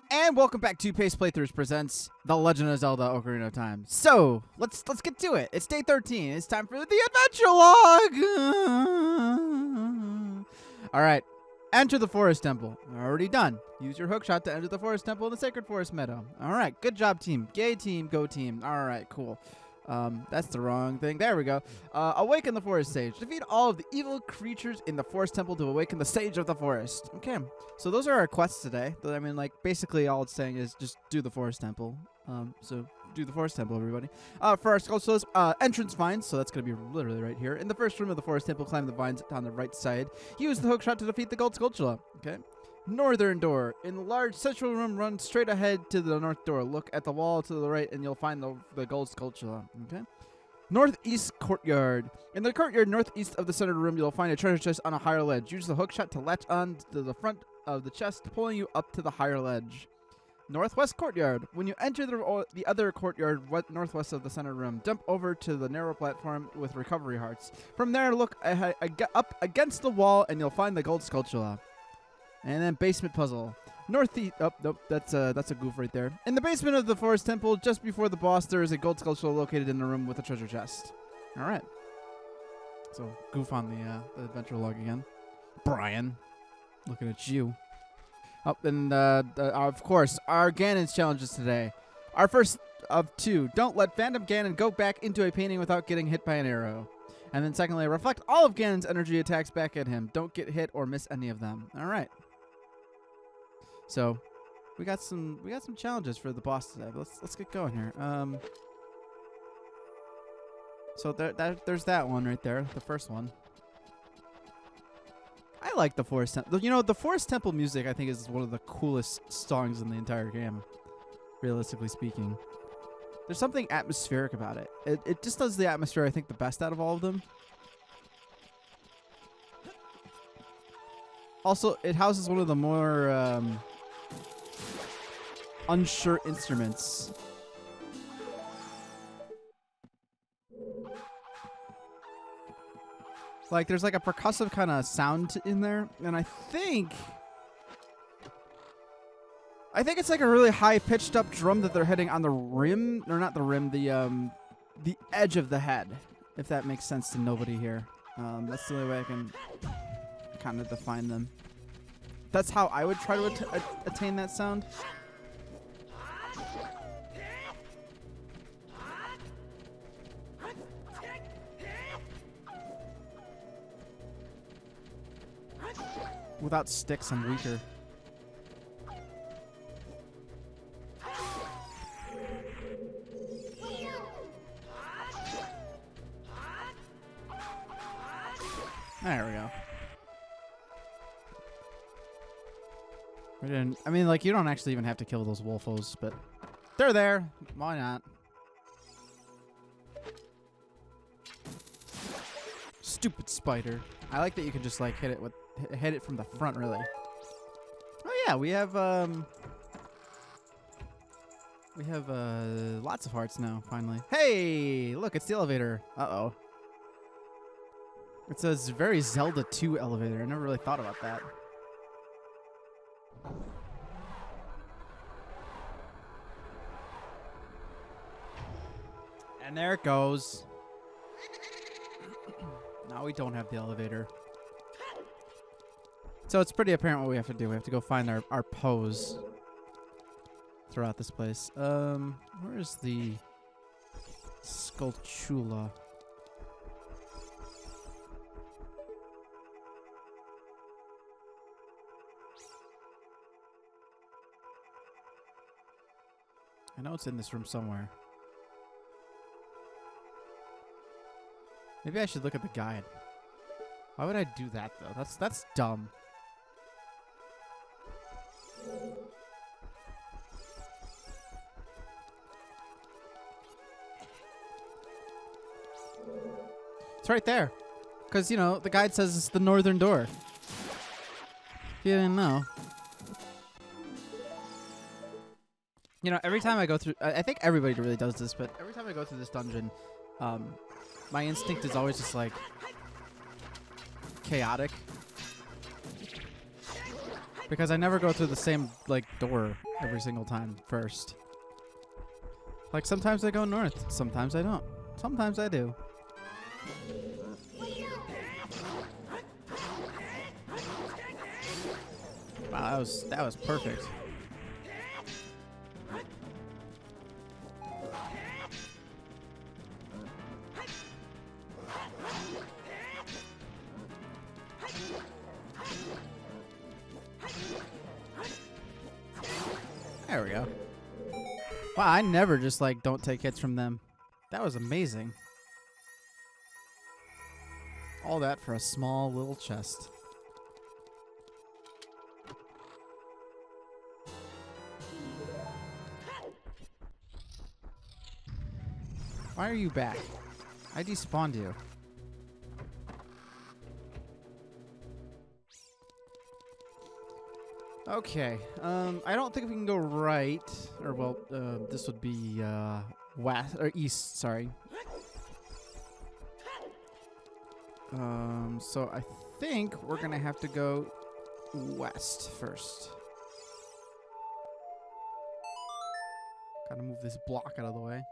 And welcome back to Pace Playthroughs presents The Legend of Zelda: Ocarina of Time. So let's get to it. It's day 13. It's time for the adventure log. All right, enter the forest temple. Already done. Use your hookshot to enter the forest temple in the sacred forest meadow. All right, good job, team. Yay, team. Go, team. All right, cool. That's the wrong thing. There we go. Awaken the forest sage. Defeat all of the evil creatures in the forest temple to awaken the sage of the forest. Okay, so those are our quests today. I mean, like, basically all it's saying is just do the forest temple. So do the forest temple, everybody. For our sculptures, entrance vines. So that's going to be literally right here. In the first room of the forest temple, climb the vines on the right side. Use the hookshot to defeat the gold sculpture. Okay. Northern door. In the large central room, run straight ahead to the north door. Look at the wall to the right and you'll find the gold sculpture. Okay. Northeast courtyard. In the courtyard northeast of the center room, you'll find a treasure chest on a higher ledge. Use the hookshot to latch on to the front of the chest, pulling you up to the higher ledge. Northwest courtyard. When you enter the other courtyard northwest of the center room, jump over to the narrow platform with recovery hearts. From there, look up against the wall and you'll find the gold sculpture. And then basement puzzle. Northeast. Oh, nope. That's a goof right there. In the basement of the forest temple, just before the boss, there is a gold sculpture located in the room with a treasure chest. All right. So goof on the adventure log again. Brian, looking at you. Oh, and of course, our Ganon's challenges today. Our first of two. Don't let Phantom Ganon go back into a painting without getting hit by an arrow. And then secondly, reflect all of Ganon's energy attacks back at him. Don't get hit or miss any of them. All right. So, we got some challenges for the boss today. But let's get going here. So there's that one right there, the first one. I like the forest temple. You know, the forest temple music I think is one of the coolest songs in the entire game, realistically speaking. There's something atmospheric about it. It just does the atmosphere I think the best out of all of them. Also, it houses one of the more unsure instruments. Like, there's like a percussive kind of sound in there, and I think it's like a really high pitched up drum that they're hitting on the rim, or not the rim, the edge of the head, if that makes sense to nobody here. That's the only way I can kind of define them. That's how I would try to attain that sound. Without sticks, I'm weaker. There we go. We didn't. I mean, like, you don't actually even have to kill those wolfos, but they're there. Why not? Stupid spider. I like that you can just like hit it from the front, really. Oh yeah, we have lots of hearts now. Finally. Hey, look, it's the elevator. Uh-oh. It's a very Zelda 2 elevator. I never really thought about that. And there it goes. Now we don't have the elevator. So it's pretty apparent what we have to do. We have to go find our pose throughout this place. Where is the Skulltula? I know it's in this room somewhere. Maybe I should look at the guide. Why would I do that though? That's dumb. It's right there. Because, you know, the guide says it's the northern door. If you didn't know. You know, every time I go through... I think everybody really does this, but every time I go through this dungeon, my instinct is always just, like, chaotic. Because I never go through the same, like, door every single time first. Like, sometimes I go north. Sometimes I don't. Sometimes I do. Wow, that was perfect. There we go. Wow, I never just like don't take hits from them. That was amazing. All that for a small little chest. Why are you back? I despawned you. Okay. I don't think we can go right, or well, this would be west or east. Sorry. So I think we're gonna have to go west first. Gotta move this block out of the way.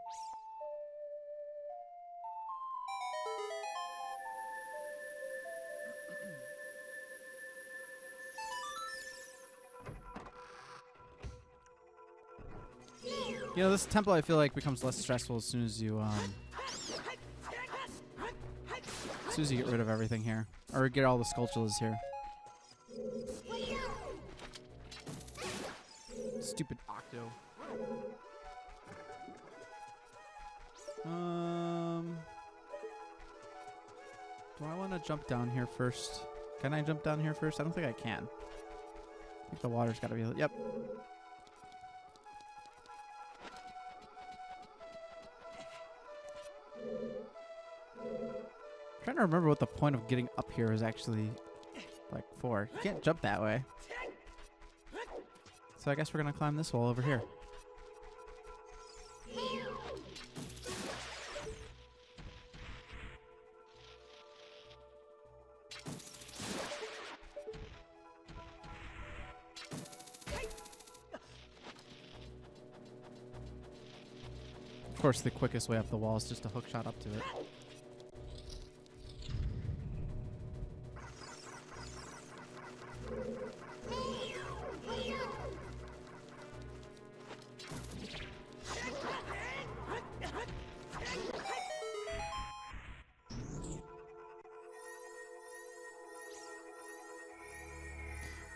You know, this temple I feel like becomes less stressful as soon as you get rid of everything here. Or get all the sculptures here. Stupid Octo. Do I want to jump down here first? Can I jump down here first? I don't think I can. I think the water's got to be... Yep. Trying to remember what the point of getting up here is actually like for. You can't jump that way. So I guess we're gonna climb this wall over here. Of course, the quickest way up the wall is just a hook shot up to it.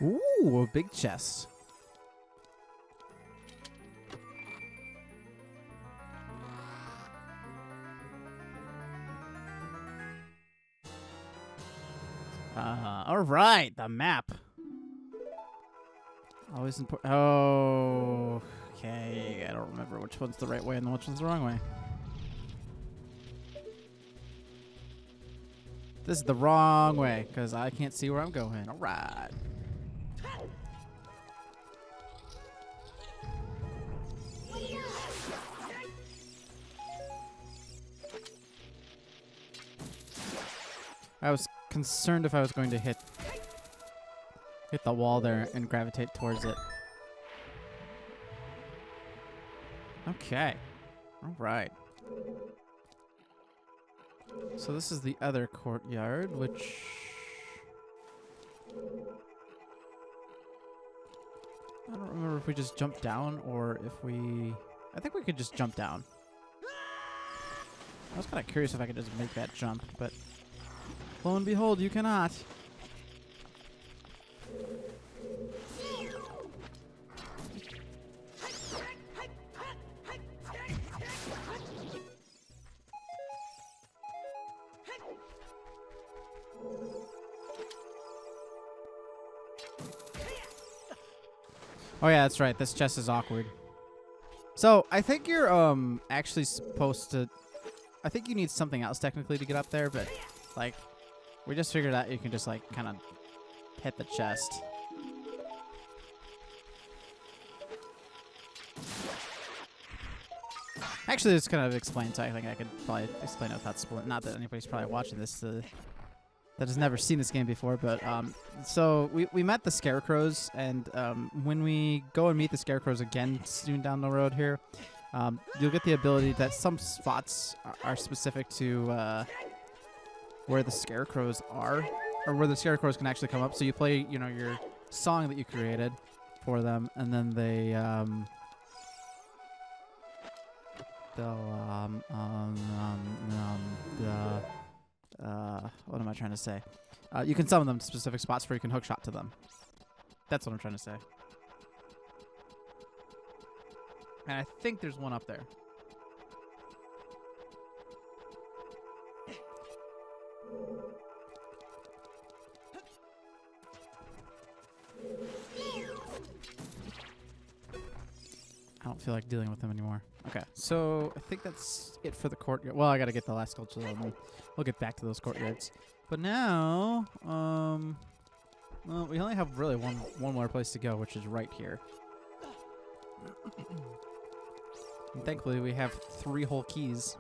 Ooh, a big chest. All right, the map. Always important. Oh, okay. I don't remember which one's the right way and which one's the wrong way. This is the wrong way because I can't see where I'm going. All right. I was concerned if I was going to hit the wall there and gravitate towards it. Okay. All right. So this is the other courtyard, which... I don't remember if we just jumped down or if we... I think we could just jump down. I was kind of curious if I could just make that jump, but... Lo and behold, you cannot. Oh yeah, that's right. This chest is awkward. So I think you're actually supposed to... I think you need something else technically to get up there, but like... We just figured out you can just like kind of hit the chest. Actually, this kind of explains. So I think I could probably explain it without spoiling. Not that anybody's probably watching this. that has never seen this game before, but so we met the Scarecrows, and when we go and meet the Scarecrows again soon down the road here, you'll get the ability that some spots are specific to where the Scarecrows are, or where the Scarecrows can actually come up. So you play, you know, your song that you created for them, and then what am I trying to say? You can summon them to specific spots where you can hookshot to them. That's what I'm trying to say. And I think there's one up there. I don't feel like dealing with them anymore. Okay, so I think that's it for the courtyard. Well, I gotta get the last sculpture, and we'll get back to those courtyards. But now, well, we only have really one more place to go, which is right here. And thankfully, we have 3 whole keys.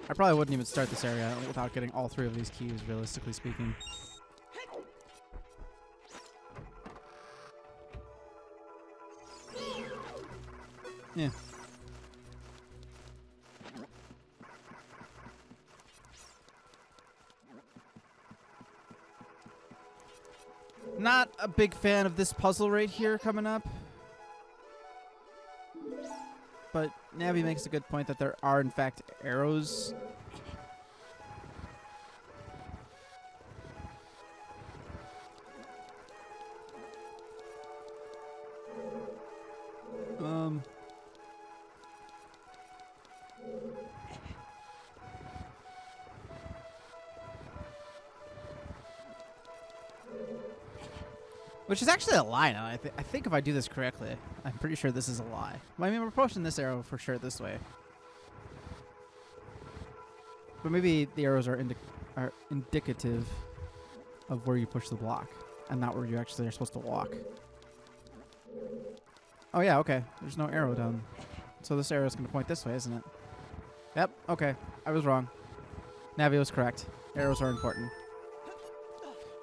I probably wouldn't even start this area without getting all 3 of these keys, realistically speaking. Yeah. Not a big fan of this puzzle right here coming up. But Navi makes a good point that there are, in fact, arrows. Which is actually a lie now. I think if I do this correctly, I'm pretty sure this is a lie. Well, I mean, we're pushing this arrow for sure this way. But maybe the arrows are indicative of where you push the block, and not where you actually are supposed to walk. Oh yeah, okay. There's no arrow down. So this arrow is going to point this way, isn't it? Yep, okay. I was wrong. Navi was correct. Arrows are important.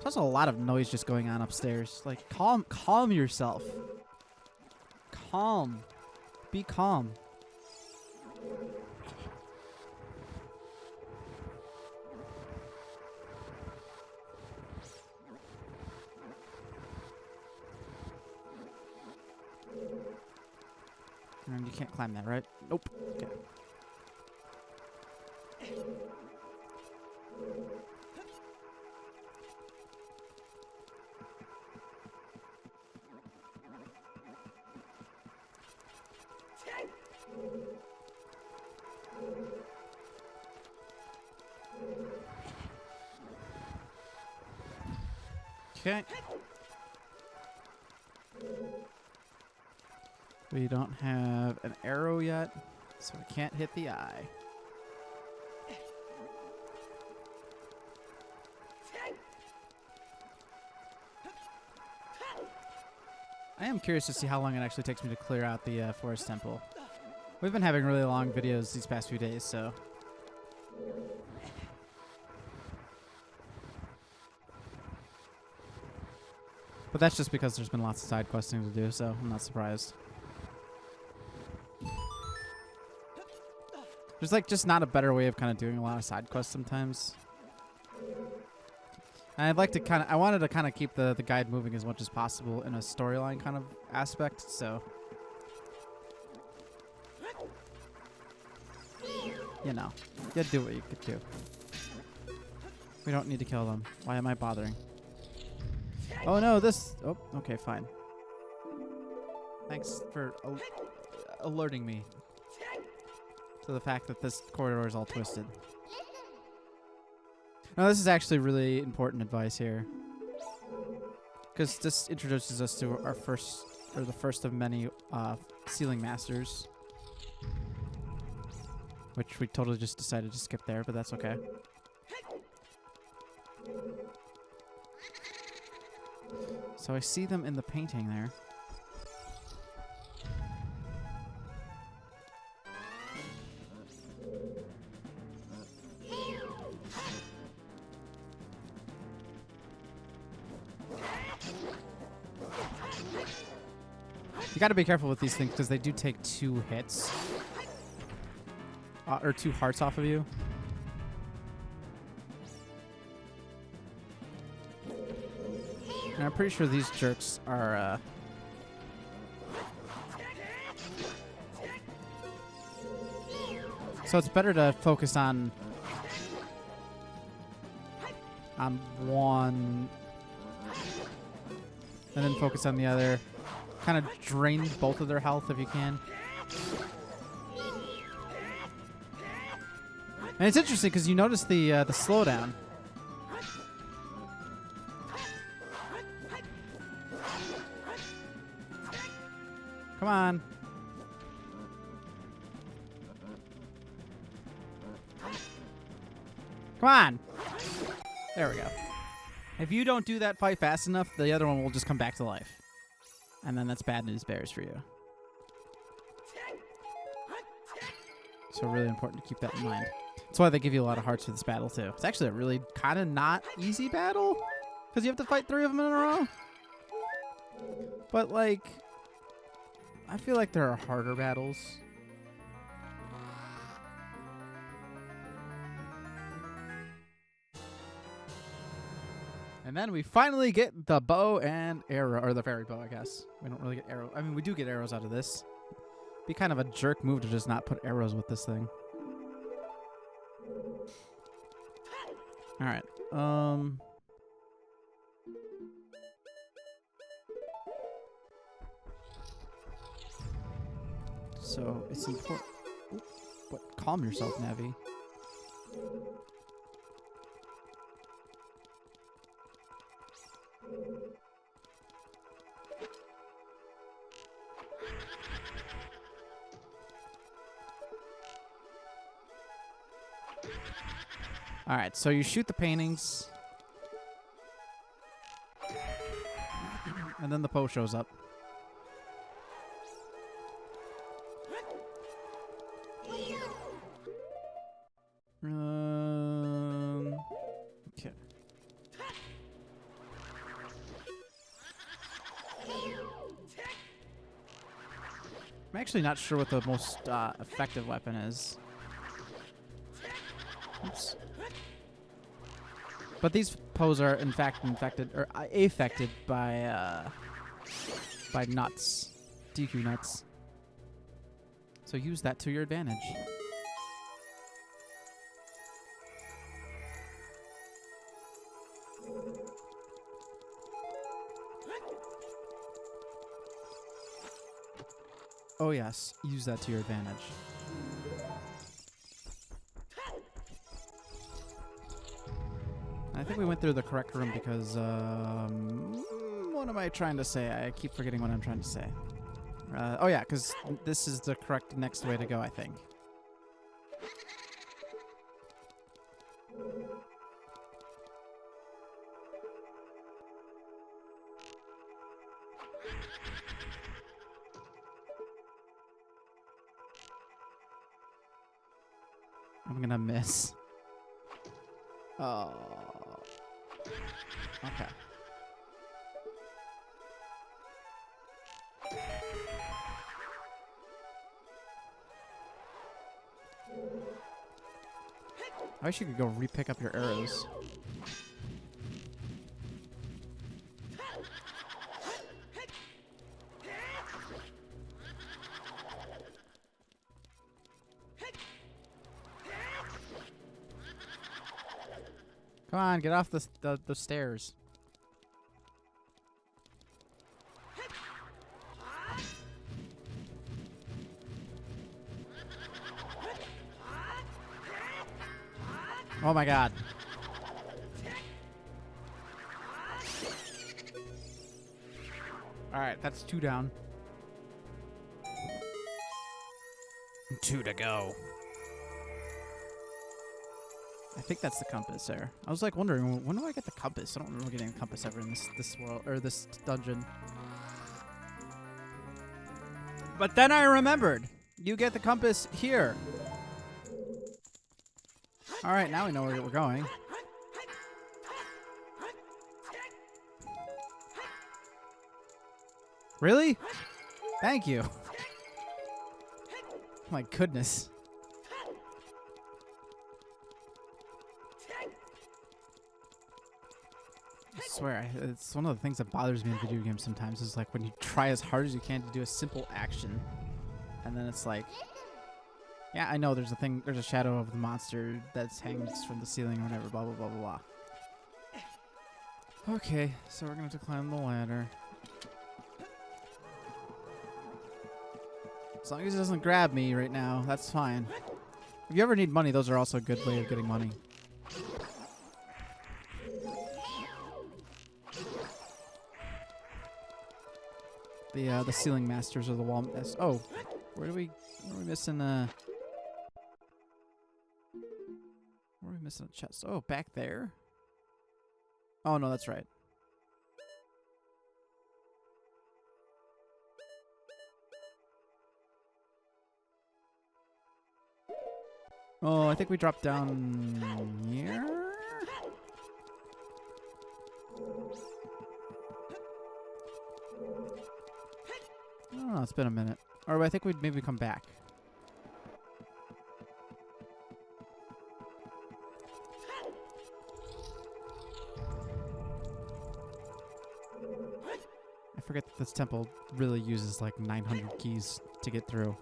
There's also a lot of noise just going on upstairs. Like, calm yourself. Calm. Be calm. And you can't climb that, right? Nope. Okay. Okay. We don't have an arrow yet, so we can't hit the eye. I am curious to see how long it actually takes me to clear out the forest temple. We've been having really long videos these past few days, so... But that's just because there's been lots of side questing to do, so I'm not surprised. There's like just not a better way of kind of doing a lot of side quests sometimes. And I'd like to I wanted to kind of keep the guide moving as much as possible in a storyline kind of aspect, so. You know, you do what you could do. We don't need to kill them. Why am I bothering? Oh no, this... Oh, okay, fine. Thanks for alerting me to the fact that this corridor is all twisted. No, this is actually really important advice here. Because this introduces us to our first, or the first of many ceiling masters. Which we totally just decided to skip there, but that's okay. So I see them in the painting there. You got to be careful with these things because they do take 2 hits. Or 2 hearts off of you. And I'm pretty sure these jerks are... So it's better to focus on one and then focus on the other. Kind of drain both of their health if you can. And it's interesting because you notice the slowdown. Come on. Come on. There we go. If you don't do that fight fast enough, the other one will just come back to life. And then that's bad news bears for you. So really important to keep that in mind. That's why they give you a lot of hearts for this battle, too. It's actually a really kind of not easy battle. Because you have to fight 3 of them in a row. But, like, I feel like there are harder battles. And then we finally get the bow and arrow, or the fairy bow, I guess. We don't really get arrows. I mean, we do get arrows out of this. Be kind of a jerk move to just not put arrows with this thing. All right. So it's important. What? Calm yourself, Navi. All right, so you shoot the paintings, and then the Poe shows up. Okay. I'm actually not sure what the most effective weapon is. Oops. But these Poes are in fact infected or affected by nuts, DQ nuts. So use that to your advantage. Oh yes, use that to your advantage. I think we went through the correct room because, what am I trying to say? I keep forgetting what I'm trying to say. Oh yeah, because this is the correct next way to go, I think. I'm gonna miss. Oh. Okay. I wish you could go re-pick up your arrows. Come on, get off the stairs. Oh my god. Alright, that's 2 down. 2 to go. I think that's the compass there. I was like wondering, when do I get the compass? I don't remember getting a compass ever in this world or this dungeon. But then I remembered. You get the compass here. All right, now we know where we're going. Really? Thank you. My goodness. I swear, it's one of the things that bothers me in video games sometimes is like when you try as hard as you can to do a simple action, and then it's like, yeah, I know there's a shadow of the monster that's hangs from the ceiling or whatever, blah, blah, blah, blah, blah. Okay, so we're going to have to climb the ladder. As long as it doesn't grab me right now, that's fine. If you ever need money, those are also a good way of getting money. The ceiling masters or the wall masters. Oh, where are we missing where are we missing a chest? Oh, back there? Oh no, that's right. Oh, I think we dropped down here? I don't know, it's been a minute. Or I think we'd maybe come back. I forget that this temple really uses like 900 keys to get through.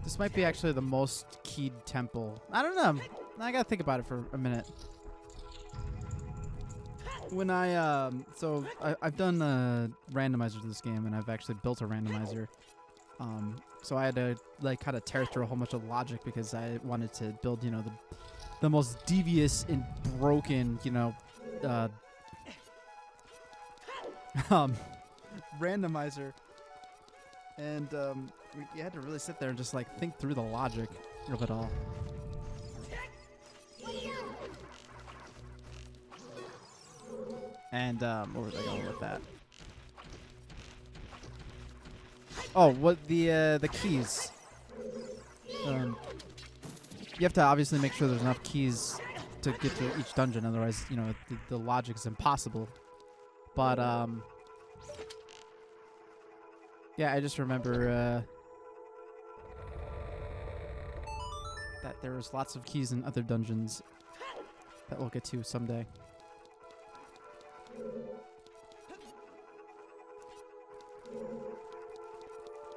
This might be actually the most keyed temple. I don't know. I gotta think about it for a minute. When I've done randomizers in this game, and I've actually built a randomizer. So I had to like kind of tear through a whole bunch of logic because I wanted to build, you know, the most devious and broken, you know, randomizer. And you had to really sit there and just like think through the logic of it all. And where was I going with that? Oh, what the keys? You have to obviously make sure there's enough keys to get to each dungeon, otherwise, you know, the logic is impossible. But yeah, I just remember that there was lots of keys in other dungeons that we'll get to someday.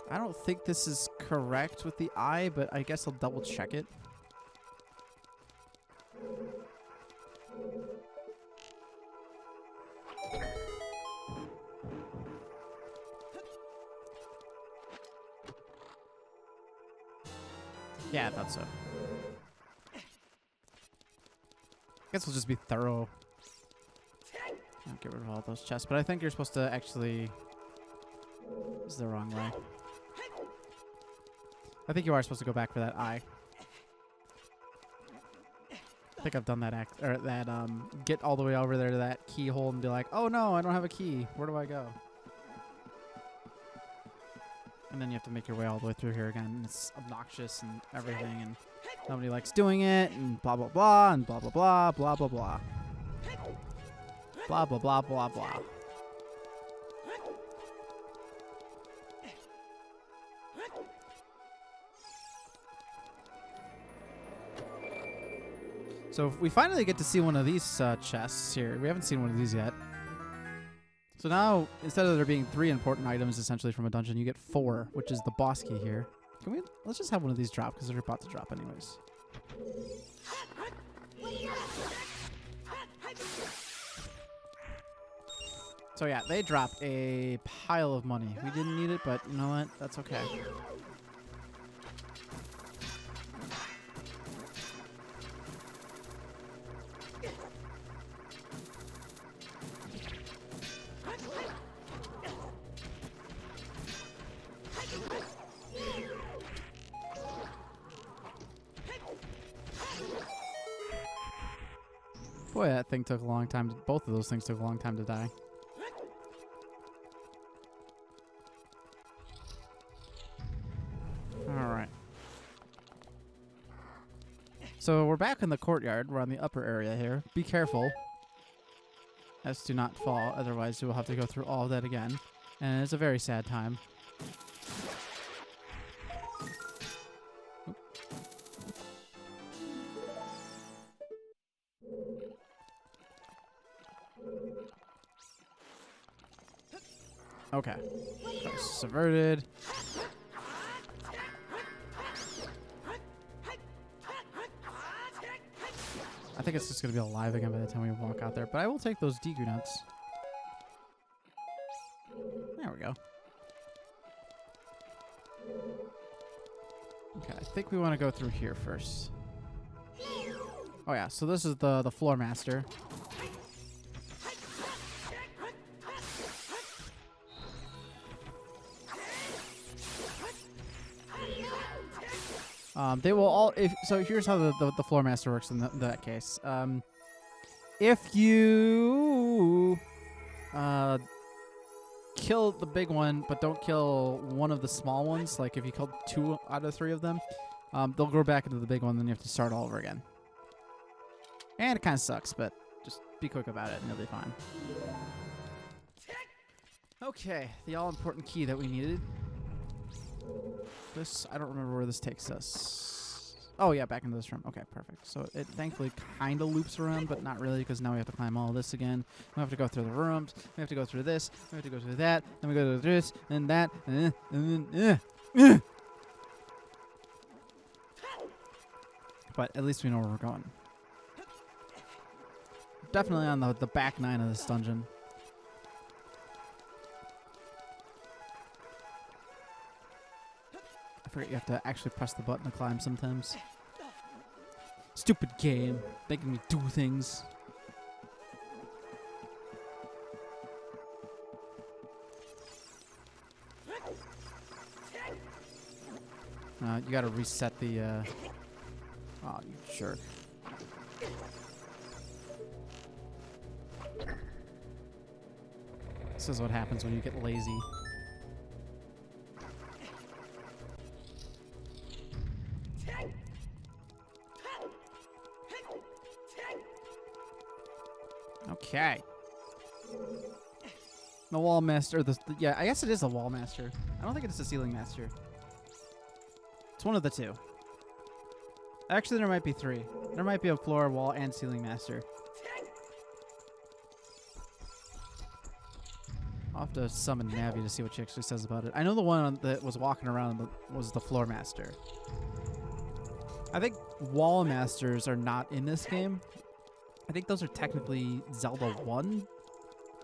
I don't think this is correct with the eye, but I guess I'll double check it. Yeah, I thought so. I guess we'll just be thorough. I'll get rid of all those chests, but I think you're supposed to actually... This is the wrong way. I think you are supposed to go back for that eye. I think I've done that get all the way over there to that keyhole and be like, oh no, I don't have a key. Where do I go? And then you have to make your way all the way through here again. It's obnoxious and everything, and nobody likes doing it, and blah blah blah, and blah blah blah, blah blah blah. Blah blah blah blah blah. So we finally get to see one of these chests here. We haven't seen one of these yet. So now, instead of there being 3 important items essentially from a dungeon, you get 4, which is the boss key here. Let's just have one of these drop because they're about to drop anyways. So yeah, they drop a pile of money. We didn't need it, but you know what? That's okay. Boy, that thing took a long time. Both of those things took a long time to die. Alright. So we're back in the courtyard. We're on the upper area here. Be careful. as to not fall. Otherwise, you will have to go through all of that again. And it's a very sad time. Okay. Subverted. I think it's just going to be alive again by the time we walk out there. But I will take those Deku nuts. There we go. Okay, I think we want to go through here first. Oh yeah, so this is the floor master. They will all. So here's how the floor master works in that case. If you kill the big one, but don't kill one of the small ones, like if you killed 2 out of 3 of them, they'll go back into the big one, and then you have to start all over again. And it kind of sucks, but just be quick about it, and you'll be fine. Okay, the all-important key that we needed. This, I don't remember where this takes us. Oh, yeah, back into this room. Okay, perfect. So it thankfully kind of loops around, but not really, because now we have to climb all this again. We have to go through the rooms. We have to go through this. We have to go through that. Then we go through this and that. And then, But at least we know where we're going. Definitely on the back 9 of this dungeon. I forget you have to actually press the button to climb sometimes. Stupid game, making me do things. You gotta reset the, oh, you jerk. This is what happens when you get lazy. Okay. The wall master, yeah, I guess it is a wall master. I don't think it's a ceiling master. It's one of the 2. Actually, there might be 3. There might be a floor, wall, and ceiling master. I'll have to summon Navi to see what she actually says about it. I know the one that was walking around was the floor master. I think wall masters are not in this game. I think those are technically Zelda 1.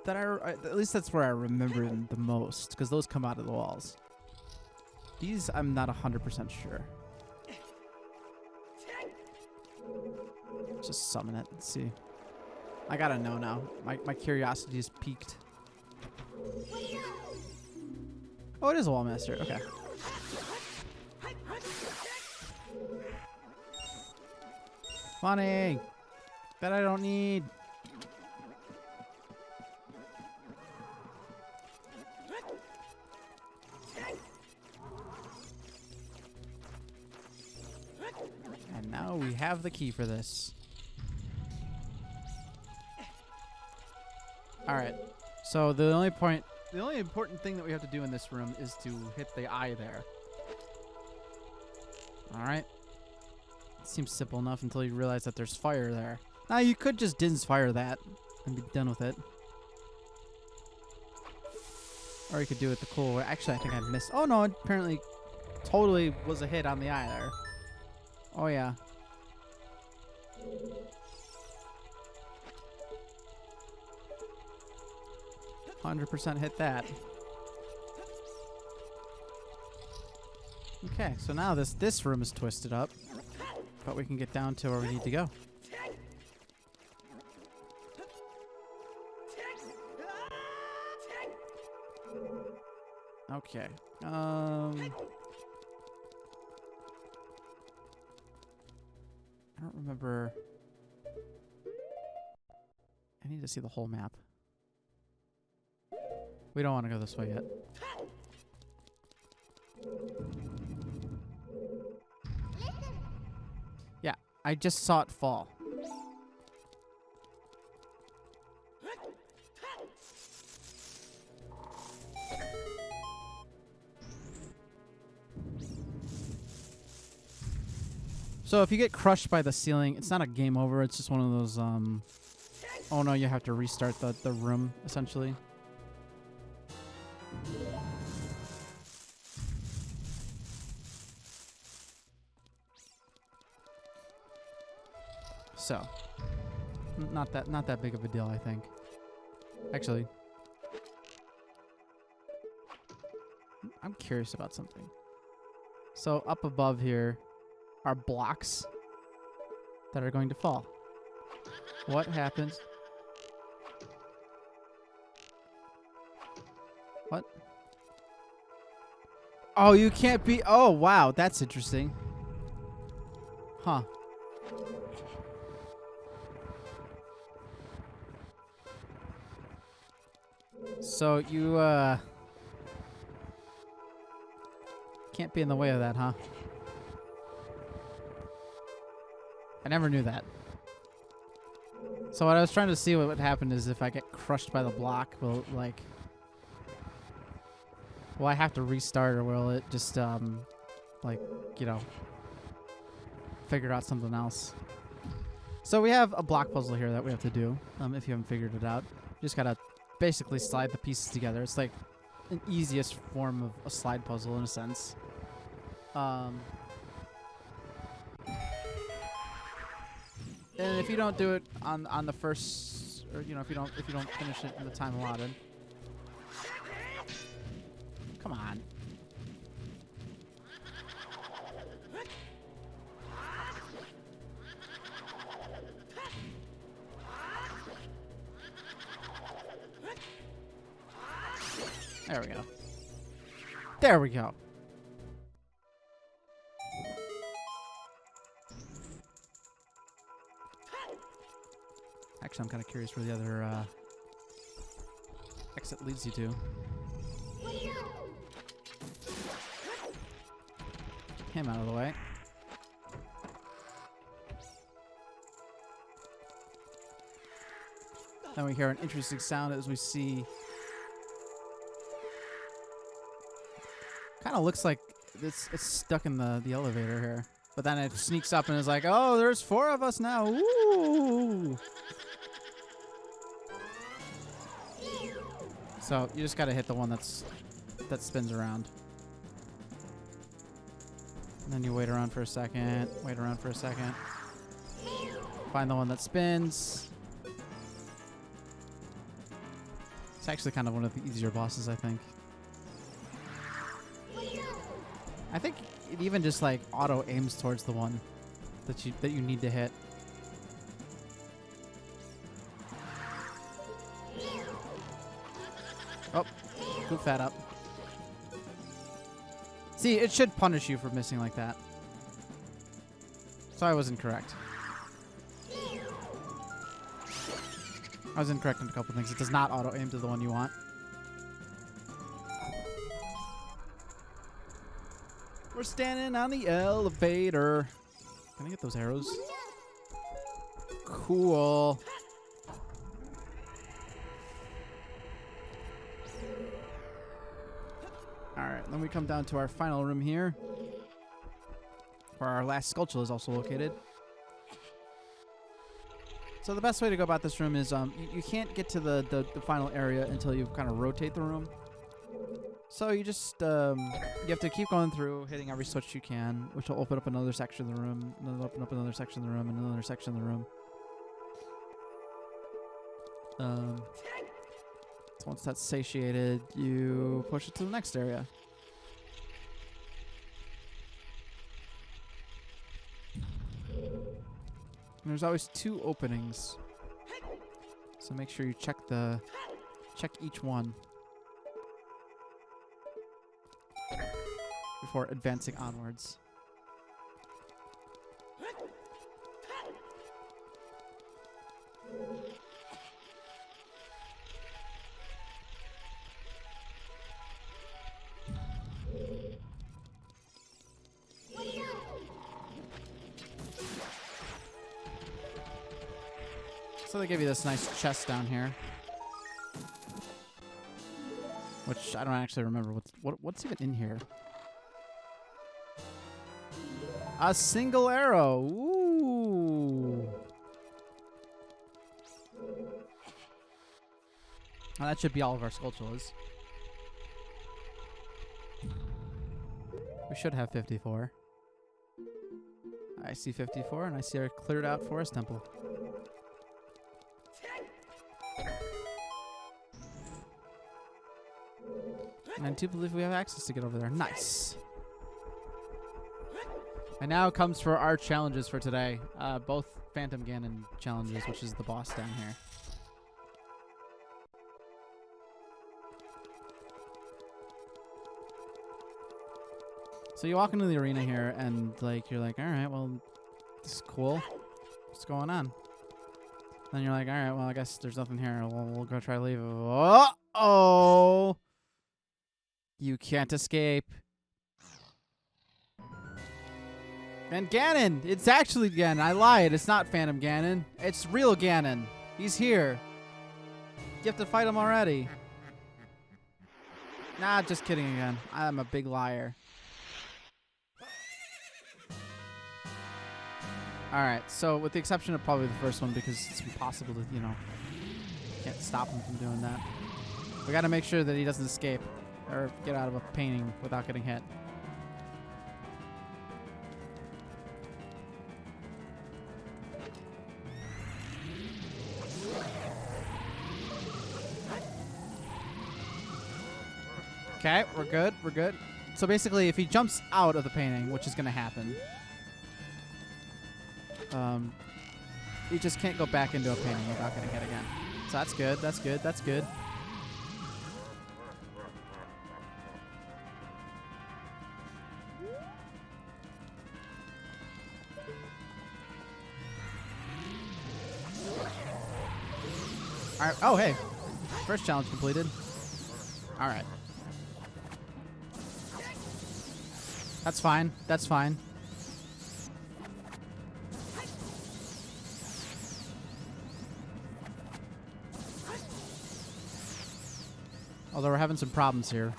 At least that's where I remember them the most, because those come out of the walls. These, I'm not 100% sure. Just summon it. Let's see. I gotta know now. My curiosity is piqued. Oh, it is a wall master. Okay. Funny. That I don't need. And now we have the key for this. All right. So the only important thing that we have to do in this room is to hit the eye there. All right. Seems simple enough until you realize that there's fire there. Now you could just Din's fire that and be done with it. Or you could do it the cool way. Actually, I think I missed. Oh no, it apparently totally was a hit on the eye there. Oh yeah. %100% hit that. Okay, so now this room is twisted up, but we can get down to where we need to go. Okay. I don't remember. I need to see the whole map. We don't want to go this way yet. Yeah, I just saw it fall. So if you get crushed by the ceiling, it's not a game over. It's just one of those, oh no, you have to restart the room, essentially. So, not that big of a deal, I think. Actually, I'm curious about something. So up above here are blocks that are going to fall. What happens? What? Oh, you can't be. Oh, wow. That's interesting. Huh. So you, can't be in the way of that, huh? I never knew that. So what I was trying to see what would happen is if I get crushed by the block, will like... Will I have to restart, or will it just, like, you know, figure out something else? So we have a block puzzle here that we have to do, if you haven't figured it out. You just gotta basically slide the pieces together. It's like an easiest form of a slide puzzle in a sense. And if you don't do it on the first, or you know, if you don't finish it in the time allotted, come on. There we go. There we go. Actually, I'm kind of curious where the other exit leads you to. Him out of the way. Then we hear an interesting sound as we see... Kind of looks like it's stuck in the elevator here. But then it sneaks up and is like, oh, there's 4 of us now. Ooh. So you just got to hit the one that spins around. And then you wait around for a second. Wait around for a second. Find the one that spins. It's actually kind of one of the easier bosses, I think. I think it even just like auto aims towards the one that you need to hit. Oh, goof that up. See, it should punish you for missing like that. So I was incorrect. I was incorrect on a couple things. It does not auto aim to the one you want. We're standing on the elevator. Can I get those arrows? Cool. Alright, then we come down to our final room here, where our last sculpture is also located. So the best way to go about this room is you can't get to the final area until you kind of rotate the room. So you just, you have to keep going through, hitting every switch you can, which will open up another section of the room, and then open up another section of the room, and another section of the room. So once that's satiated, you push it to the next area. And there's always 2 openings. So make sure you check each one before advancing onwards. So they give you this nice chest down here. Which I don't actually remember. What's even in here? A single arrow. Ooh. Well, that should be all of our Skulltulas. We should have 54. I see 54, and I see our cleared out forest temple. And I do believe we have access to get over there. Nice. And now it comes for our challenges for today. Both Phantom Ganon challenges, which is the boss down here. So you walk into the arena here, and like you're like, all right, well, this is cool. What's going on? Then you're like, all right, well, I guess there's nothing here. We'll go try to leave. Uh-oh! You can't escape. And Ganon! It's actually Ganon. I lied. It's not Phantom Ganon. It's real Ganon. He's here. You have to fight him already. Nah, just kidding again. I'm a big liar. Alright, so with the exception of probably the first one, because it's impossible to, you know, can't stop him from doing that. We gotta make sure that he doesn't escape or get out of a painting without getting hit. Okay, we're good, we're good. So basically, if he jumps out of the painting, which is gonna happen, you just can't go back into a painting without getting hit again. So that's good, that's good, that's good. All right, oh, hey. First challenge completed. All right. That's fine, that's fine. Although we're having some problems here.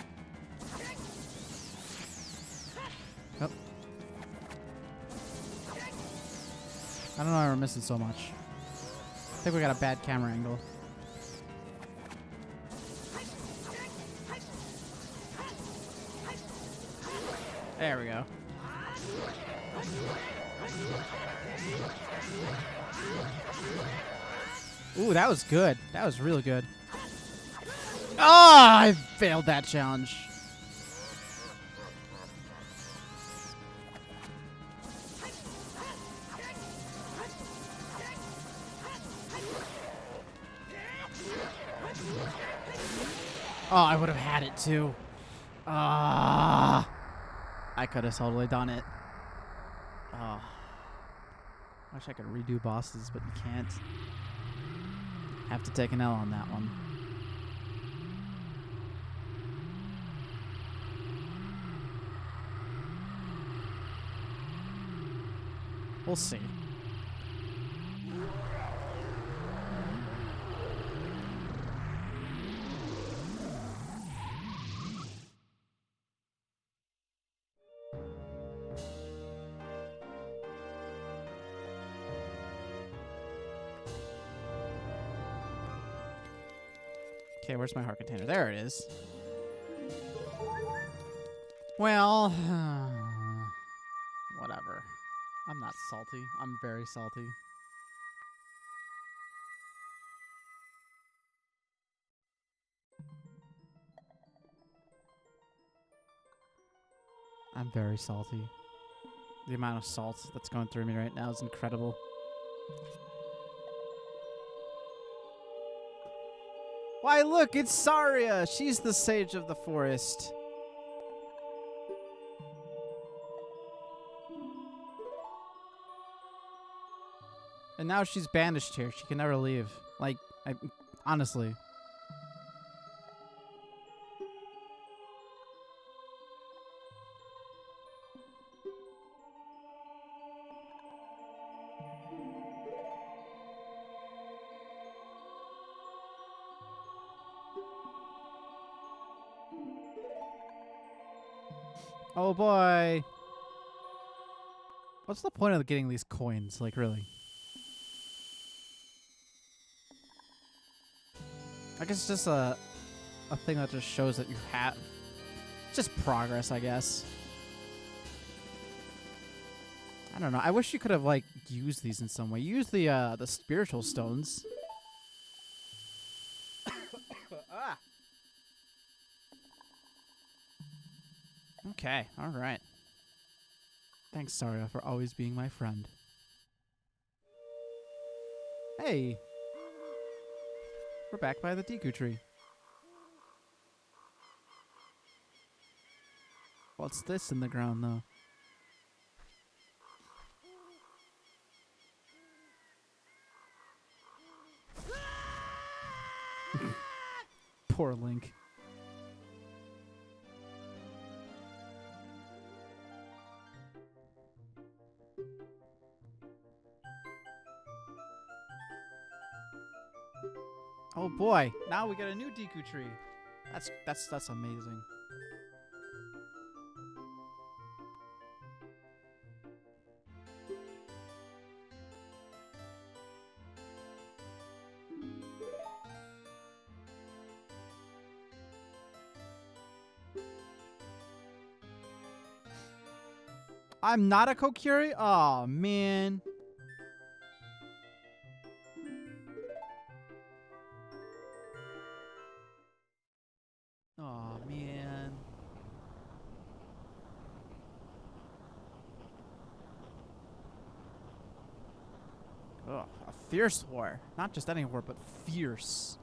Yep. I don't know why we're missing so much. I think we got a bad camera angle. There we go. Ooh, that was good. That was really good. Oh, I failed that challenge. Oh, I would have had it too. Ah, I could have totally done it. Oh, wish I could redo bosses, but you can't. Have to take an L on that one. We'll see. Okay, where's my heart container? There it is. Well, whatever. I'm not salty. I'm very salty. I'm very salty. The amount of salt that's going through me right now is incredible. Why, look, it's Saria. She's the sage of the forest. And now she's banished here. She can never leave. Like, honestly. Oh boy. What's the point of getting these coins? Like, really? I guess it's just a thing that just shows that you have. Just progress, I guess. I don't know. I wish you could have like used these in some way. Use the spiritual stones. Ah. Okay. All right. Thanks, Saria, for always being my friend. Hey. We're back by the Deku tree. What's this in the ground, though? Poor Link. Oh boy! Now we get a new Deku tree. That's amazing. I'm not a Kokiri? Oh man. Oh man. Ugh, a fierce war. Not just any war, but fierce.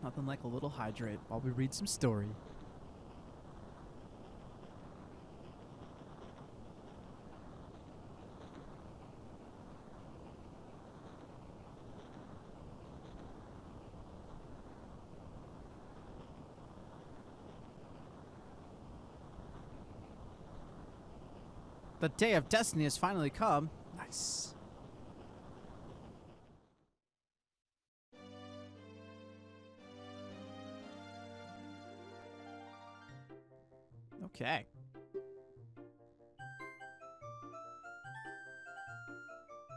Nothing like a little hydrate while we read some story. The day of destiny has finally come. Nice. Okay.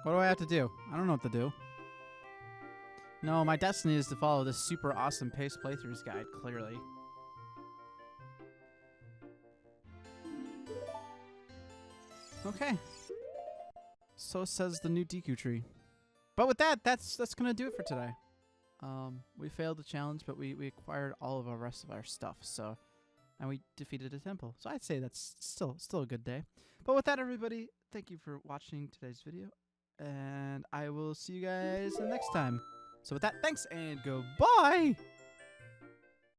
What do I have to do? I don't know what to do. No, my destiny is to follow this super awesome pace playthroughs guide, clearly. Okay. So says the new Deku tree. But with that, that's gonna do it for today. We failed the challenge, but we acquired all of the rest of our stuff, so and we defeated a temple. So I'd say that's still a good day. But with that, everybody, thank you for watching today's video, and I will see you guys next time. So with that, thanks and goodbye!